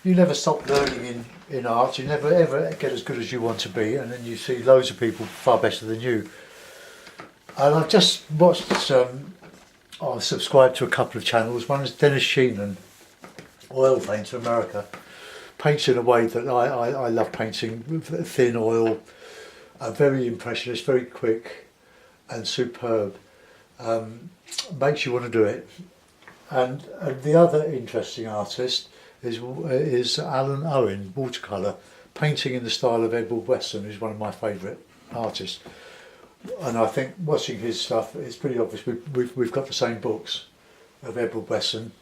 you never stop learning in art. You never ever get as good as you want to be, and then you see loads of people far better than you. And I've just watched. I've subscribed to a couple of channels. One is Dennis Sheenan, oil painter, America, paints in a way that I love painting, with thin oil, very impressionist, very quick, and superb. Makes you want to do it. And the other interesting artist is Alan Owen, watercolour, painting in the style of Edward Wesson, who's one of my favourite artists. And I think watching his stuff, it's pretty obvious we've got the same books of Edward Wesson,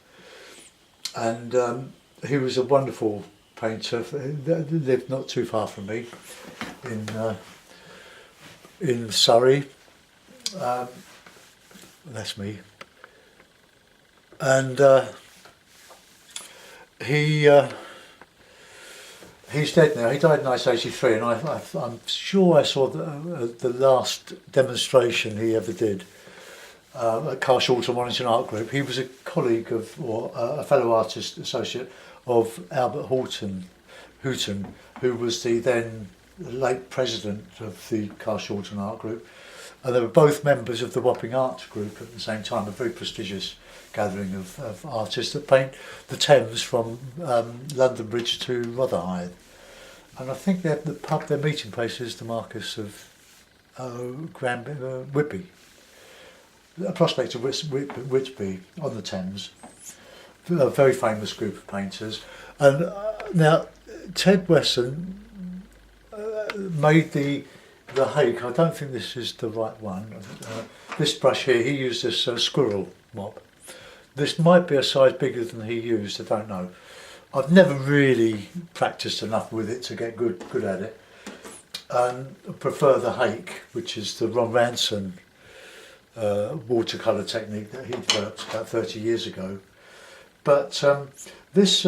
and he was a wonderful painter. He lived not too far from me in Surrey. That's me. And he's dead now. He died in 1983, and I'm sure I saw the last demonstration he ever did at Carshalton Wellington Art Group. He was a colleague of, or a fellow artist associate of Albert Houghton, who was the then late president of the Carshalton Art Group. And they were both members of the Wapping Art Group at the same time, a very prestigious gathering of artists that paint the Thames from London Bridge to Rotherhithe. And I think their meeting place is the Marquis of Whitby, a prospect of Whitby on the Thames. A very famous group of painters. And now Ted Wesson made the hake. I don't think this is the right one. This brush here, he used this squirrel mop. This might be a size bigger than he used, I don't know. I've never really practiced enough with it to get good at it. I prefer the hake, which is the Ron Ranson watercolour technique that he developed about 30 years ago. But this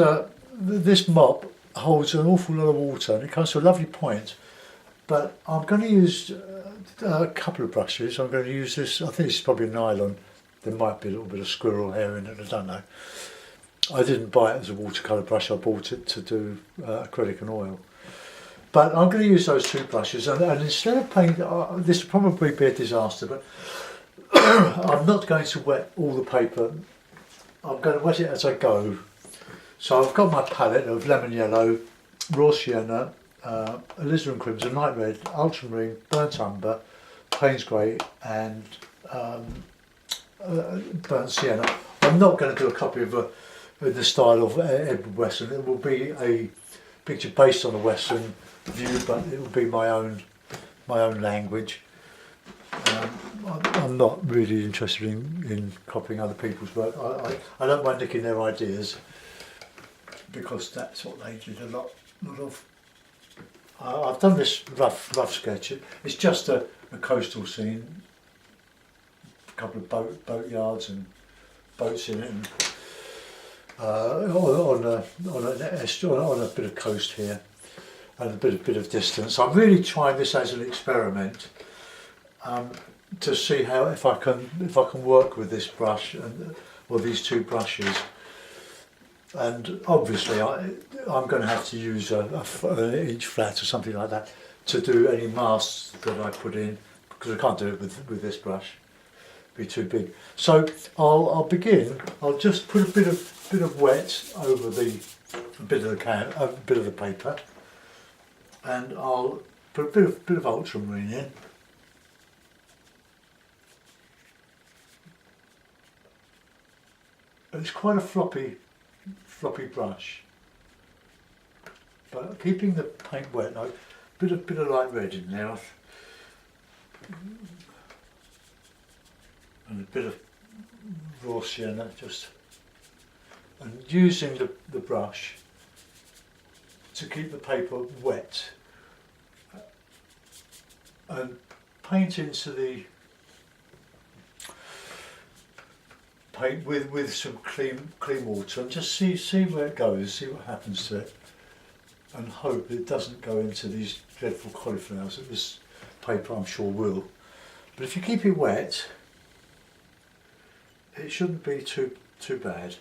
mop holds an awful lot of water, and it comes to a lovely point. But I'm going to use a couple of brushes. I'm going to use this, I think this is probably nylon. There might be a little bit of squirrel hair in it, I don't know. I didn't buy it as a watercolour brush, I bought it to do acrylic and oil. But I'm going to use those two brushes, and instead of painting, this will probably be a disaster, but I'm not going to wet all the paper. I'm going to wet it as I go. So I've got my palette of lemon yellow, raw sienna, alizarin crimson, night red, ultramarine, burnt umber, Payne's grey, and burnt sienna. I'm not going to do a copy of the style of Edward Wesson. It will be a picture based on a Wesson view, but it will be my own language. I'm not really interested in copying other people's work. I don't mind nicking their ideas, because that's what they did a lot of. I've done this rough sketch. It's just a coastal scene, a couple of boat yards and boats in it, and on a bit of coast here, and a bit of distance. I'm really trying this as an experiment to see how if I can work with this brush or these two brushes. And obviously I'm going to have to use an inch flat or something like that to do any masks that I put in, because I can't do it with this brush. It'd be too big. So I'll begin. I'll just put a bit of wet over the bit of the paper, and I'll put a bit of ultramarine in. It's quite a floppy brush, but keeping the paint wet, like bit of light red in there, and a bit of raw sienna, and using the brush to keep the paper wet, and paint into the paint with some clean water, and just see where it goes, see what happens to it, and hope it doesn't go into these dreadful cauliflowers that this paper I'm sure will. But if you keep it wet, it shouldn't be too bad.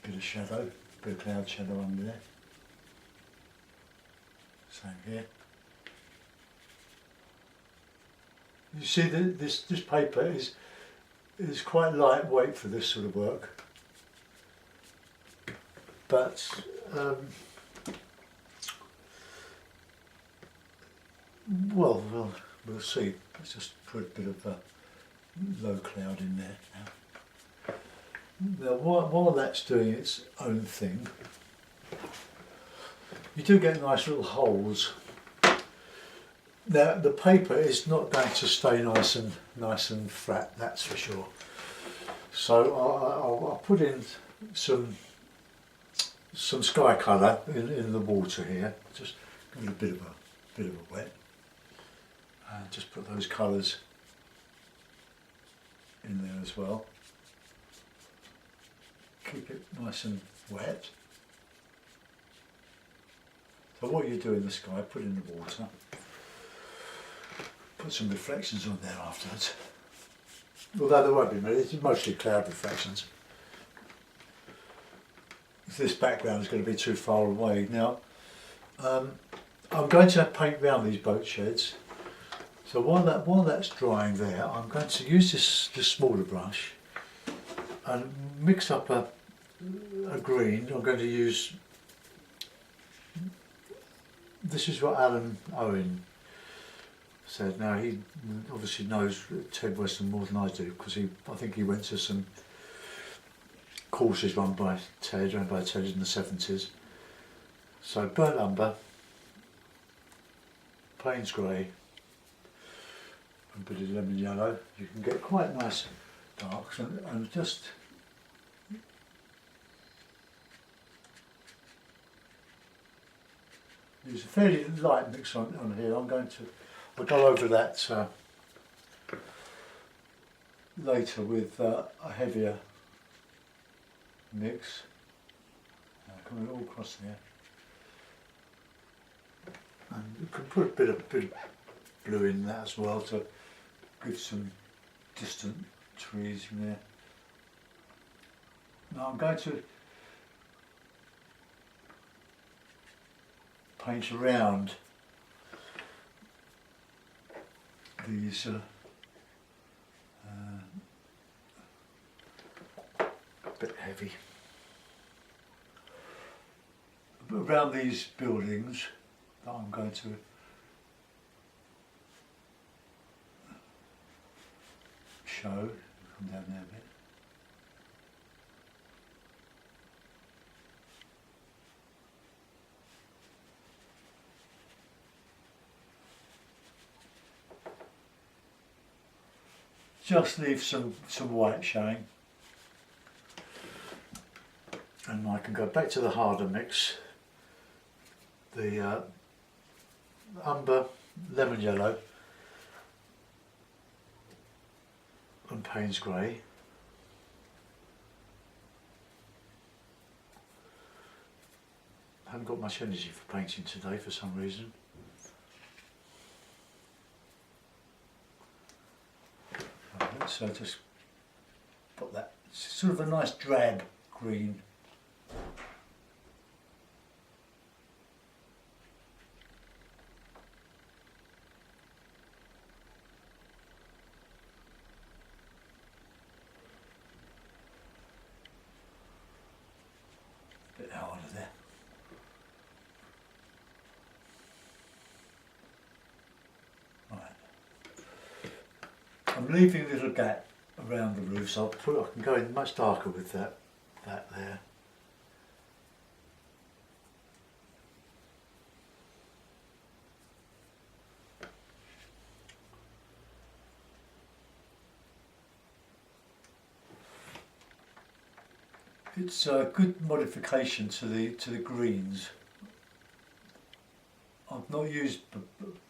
Bit of shadow, bit of cloud shadow under there. Same here. You see that this paper is quite lightweight for this sort of work, but well, we'll see. Let's just put a bit of a low cloud in there now. Now, while that's doing its own thing, you do get nice little holes. Now, the paper is not going to stay nice and flat, that's for sure. So I'll put in some sky colour in the water here. Just give it a bit of a wet, and just put those colours in there as well. Keep it nice and wet. So what you do in the sky, put in the water, put some reflections on there afterwards. Although there won't be many, it's mostly cloud reflections. If this background is going to be too far away. Now, I'm going to paint round these boat sheds. So while that's drying there, I'm going to use this smaller brush and mix up a green. I'm going to use, this is what Alan Owen said. Now, he obviously knows Ted Wesson more than I do, because I think he went to some courses run by Ted in the 70s. So burnt umber, Payne's grey, a bit of lemon yellow. You can get quite nice darks, and just use a fairly light mix on here. I'll go over that later with a heavier mix. Coming all across there, and you can put a bit of blue in that as well to give some distant trees in there. Now I'm going to paint around these a bit heavy, around these buildings that I'm going to show. Come down there a bit. Just leave some white showing, and I can go back to the harder mix, the umber, lemon yellow and Payne's grey. I haven't got much energy for painting today for some reason. So just put that, sort of a nice drab green. Bit harder there. I'm leaving a little gap around the roof, so I can go in much darker with that there. It's a good modification to the greens. I've not used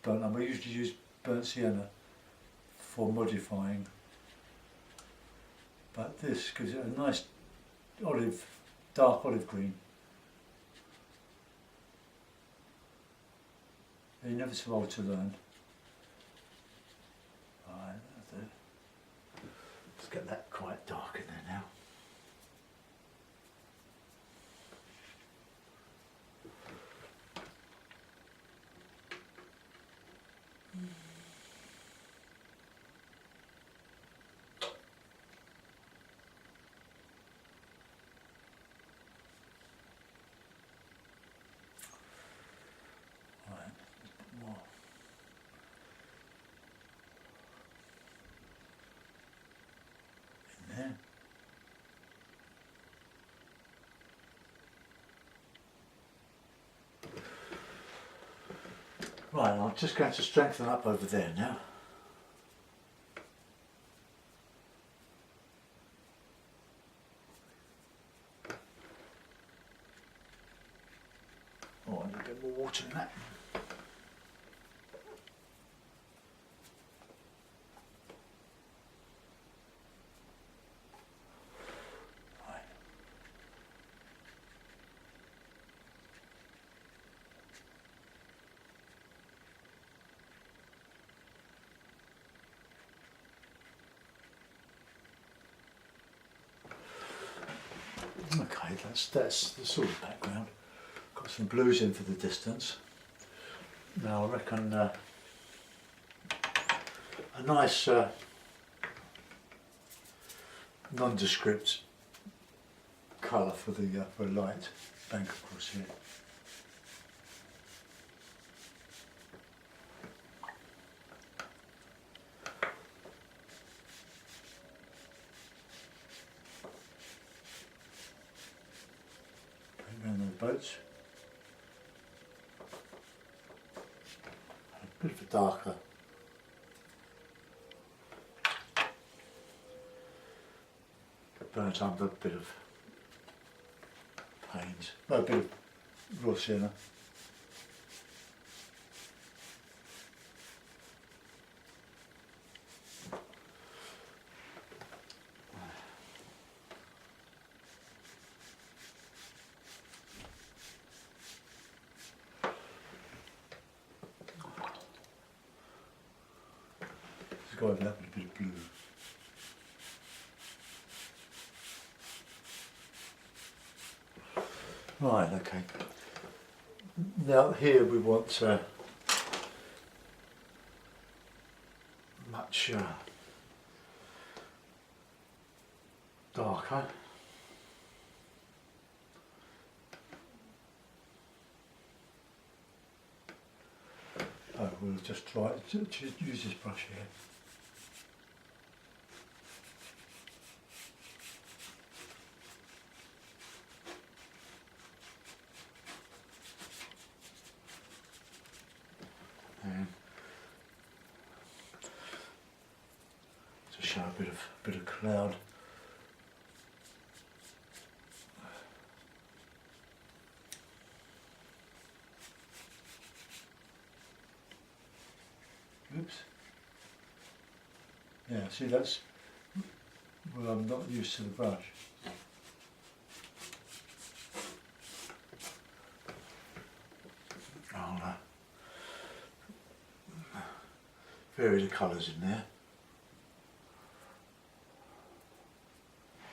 burnt umber. I usually use burnt sienna for modifying, but this gives it a nice dark olive green. You're never too old to learn. Right, let's get that quite dark in there now. Right, I'm just going to strengthen up over there now. Oh, I need a bit more water in that. Right. Okay, that's the sort of background. Got some blues in for the distance. Now I reckon a nice nondescript colour for a light bank across here. Paint around those boats. A bit of a darker. Burnt under, a bit of paint, a bit of raw sienna. It's got that with a bit of blue. Right, okay. Now here we want much darker. Oh, we'll just try to use this brush here. And to show a bit of cloud. Oops. Yeah, see that's well, I'm not used to the brush. I'll vary the colours in there.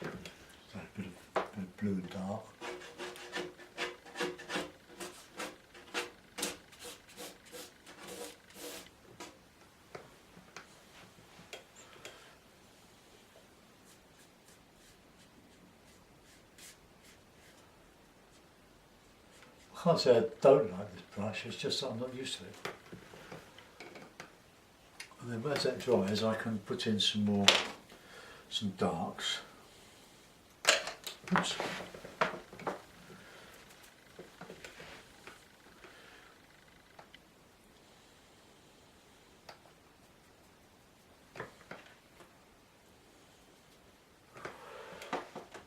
So a bit of blue and dark. I can't say I don't like this brush, it's just that I'm not used to it. And then as that dries I can put in some darks. Oops.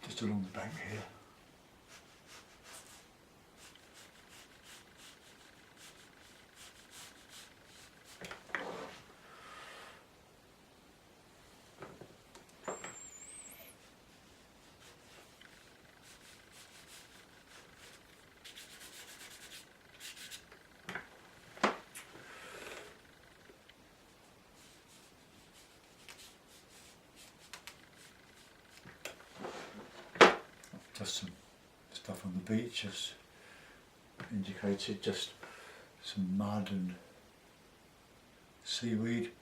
Just along the bank here. Just some stuff on the beach, as indicated, just some mud and seaweed.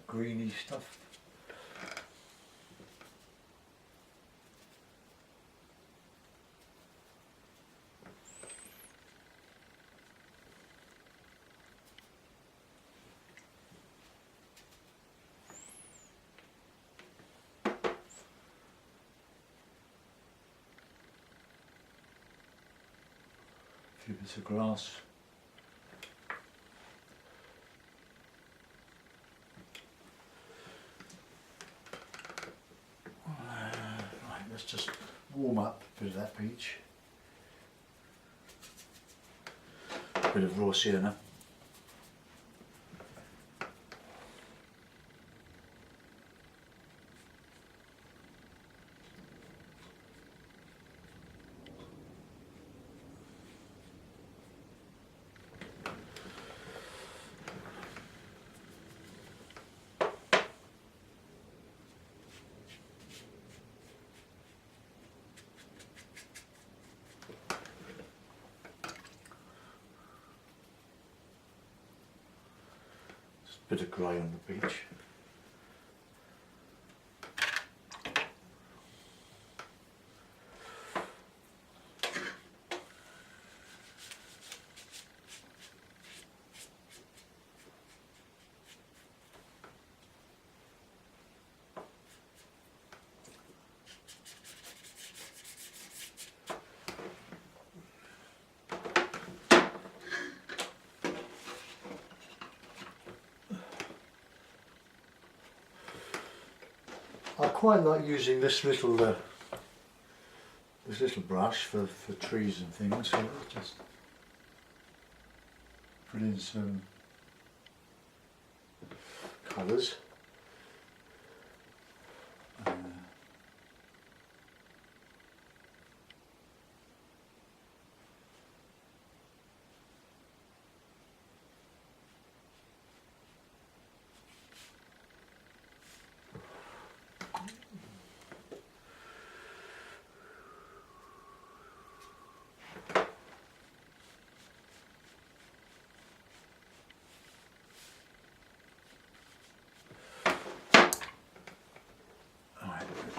greeny stuff. A few bits of grass. Right, let's just warm up a bit of that peach. A bit of raw sienna. Bit of grey on the beach. I quite like using this little brush for trees and things. So I'll just put in some colours.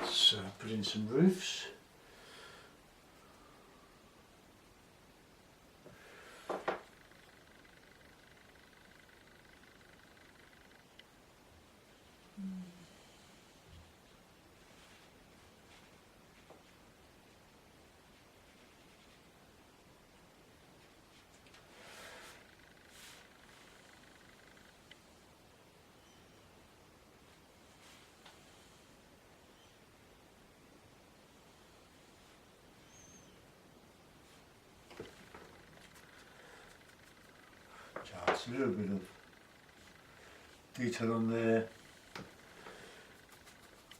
Let's put in some roofs. Just a little bit of detail on there.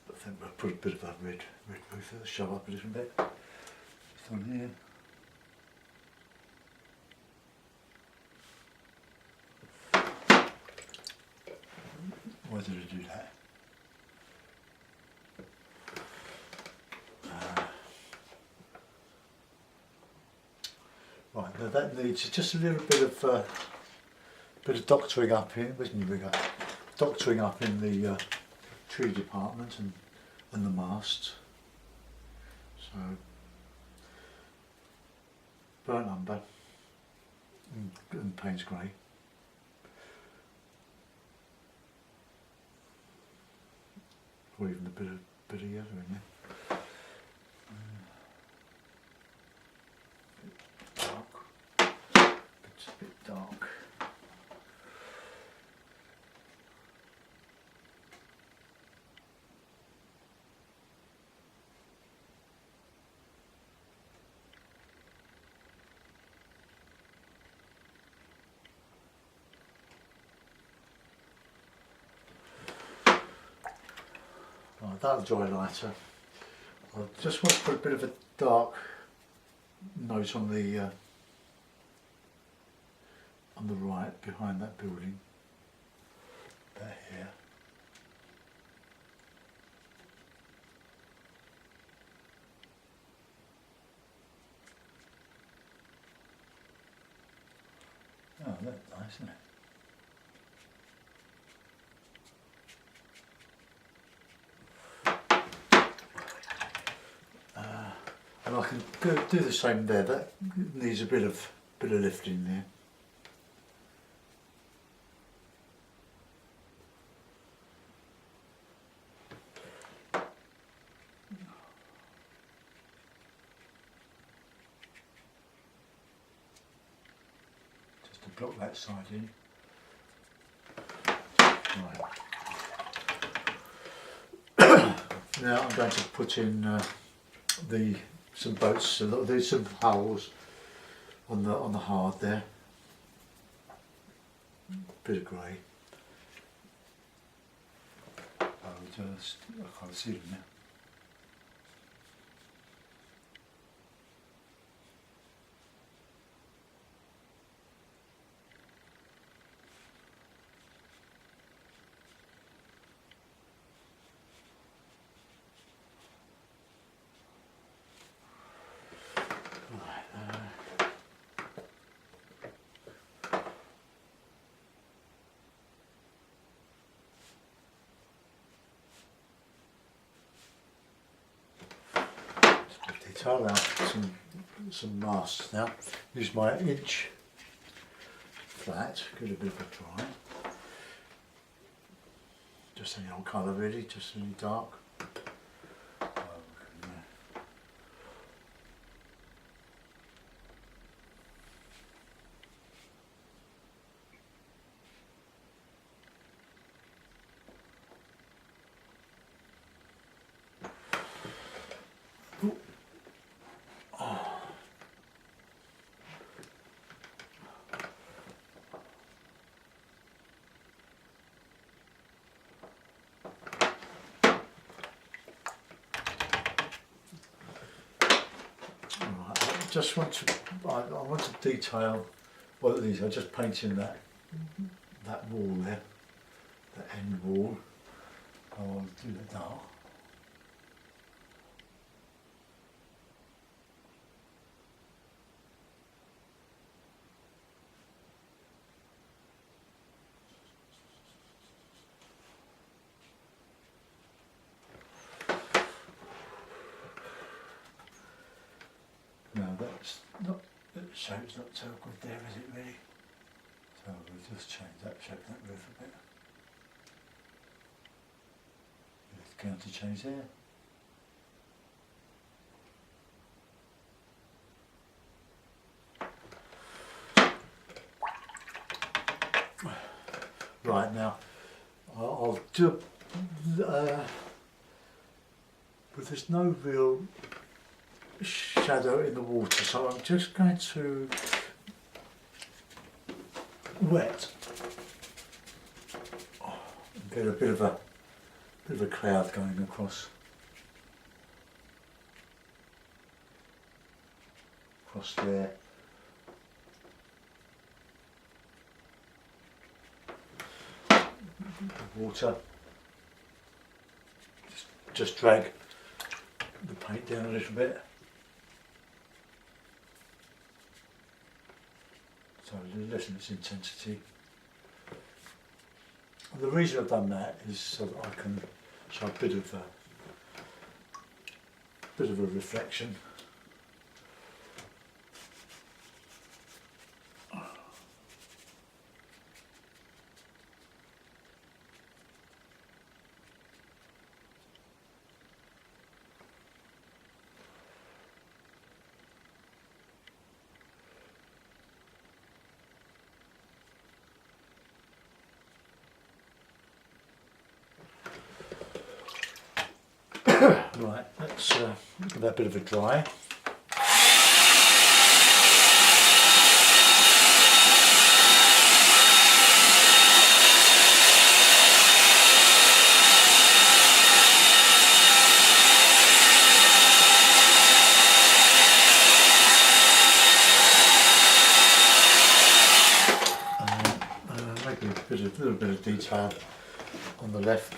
I think we'll put a bit of that red roof, show up a little bit. Just on here. Why did I do that? Right, now that needs just a little bit of doctoring up here, isn't it? Doctoring up in the tree department and the masts. So burnt umber and Payne's grey. Or even a bit of yellow in there. It's a bit dark. Right, that'll dry lighter. I just want to put a bit of a dark note on the right behind that building. There here. Oh, that's nice, isn't it? And I can do the same there. That needs a bit of lifting there. Just to block that side in. Right. Now I'm going to put in some boats. There's some holes on the hard there. Bit of grey. I can't see them now. Detail out some masts now. Use my inch flat, get a bit of a dry. Just any old colour really, just any dark. Just want to, I want to detail one of these. I just painted that wall there, that end wall. I'll do that now. No, that's not, the shape's not so good there, is it really? So we'll just change that shape, that roof a bit. It's going to change there. Right, now I'll do, but there's no real shadow in the water, so I'm just going to wet and get a bit of a cloud going across there. The water, just drag the paint down a little bit. So lessen its intensity. And the reason I've done that is so that I can show a bit of a reflection. Right, let's give that a bit of a dry. Maybe a little bit of detail on the left.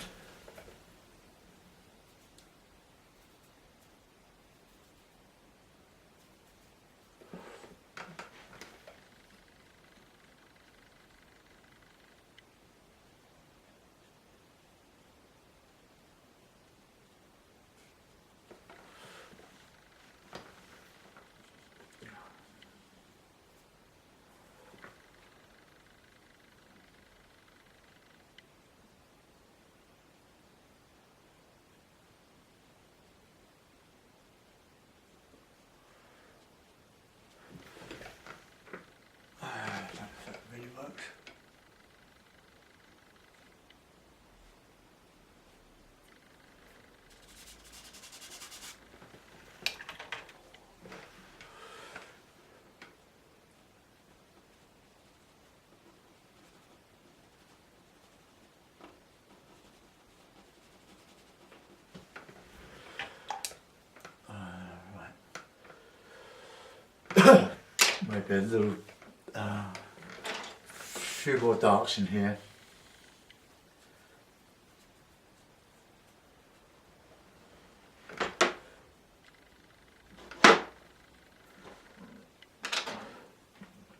Maybe a little, few more darks in here.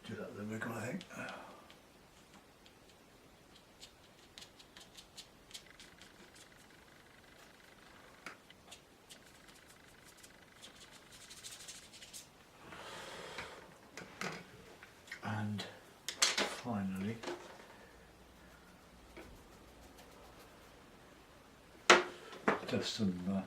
Do that with the wiggle, I think. And finally, just some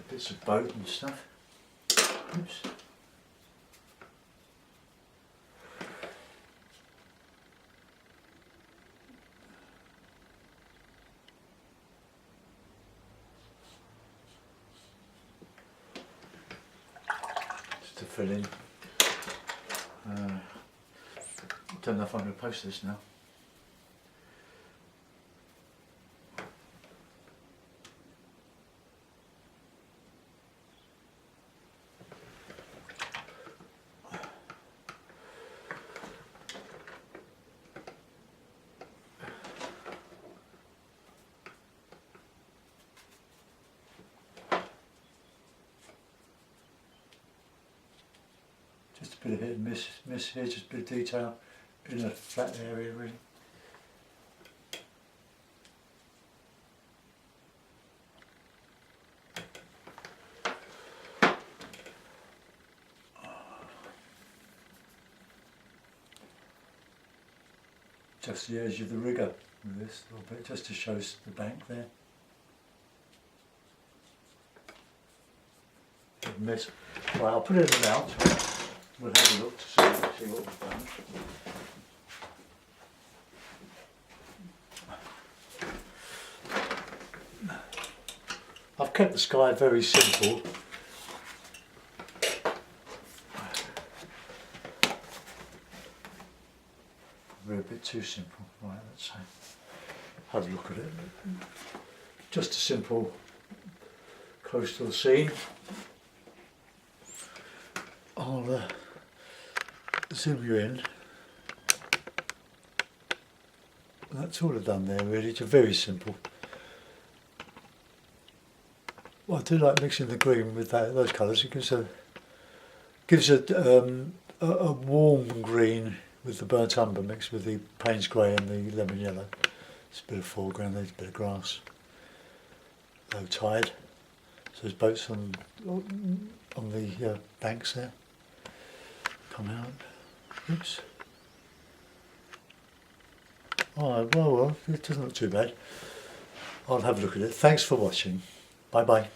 bits of boat and stuff. Oops. To fill in. Don't know if I'm going to post this now. Just a bit of hit and miss here, just a bit of detail in a flat area really. Just the edge of the rigger with this little bit, just to show us the bank there. Miss. Right, I'll put it in the mount. We'll have a look to see what we've done. I've kept the sky very simple. Probably a bit too simple. Right, let's have a look at it. Just a simple coastal scene. I'll zoom you in. That's all I've done there really, it's very simple. Well, I do like mixing the green with those colours. It gives a warm green with the burnt umber mixed with the Payne's grey and the lemon yellow. It's a bit of foreground, there's a bit of grass. Low tide, so there's boats on the banks there. Come out. Oops. Oh, well, it doesn't look too bad. I'll have a look at it. Thanks for watching. Bye bye.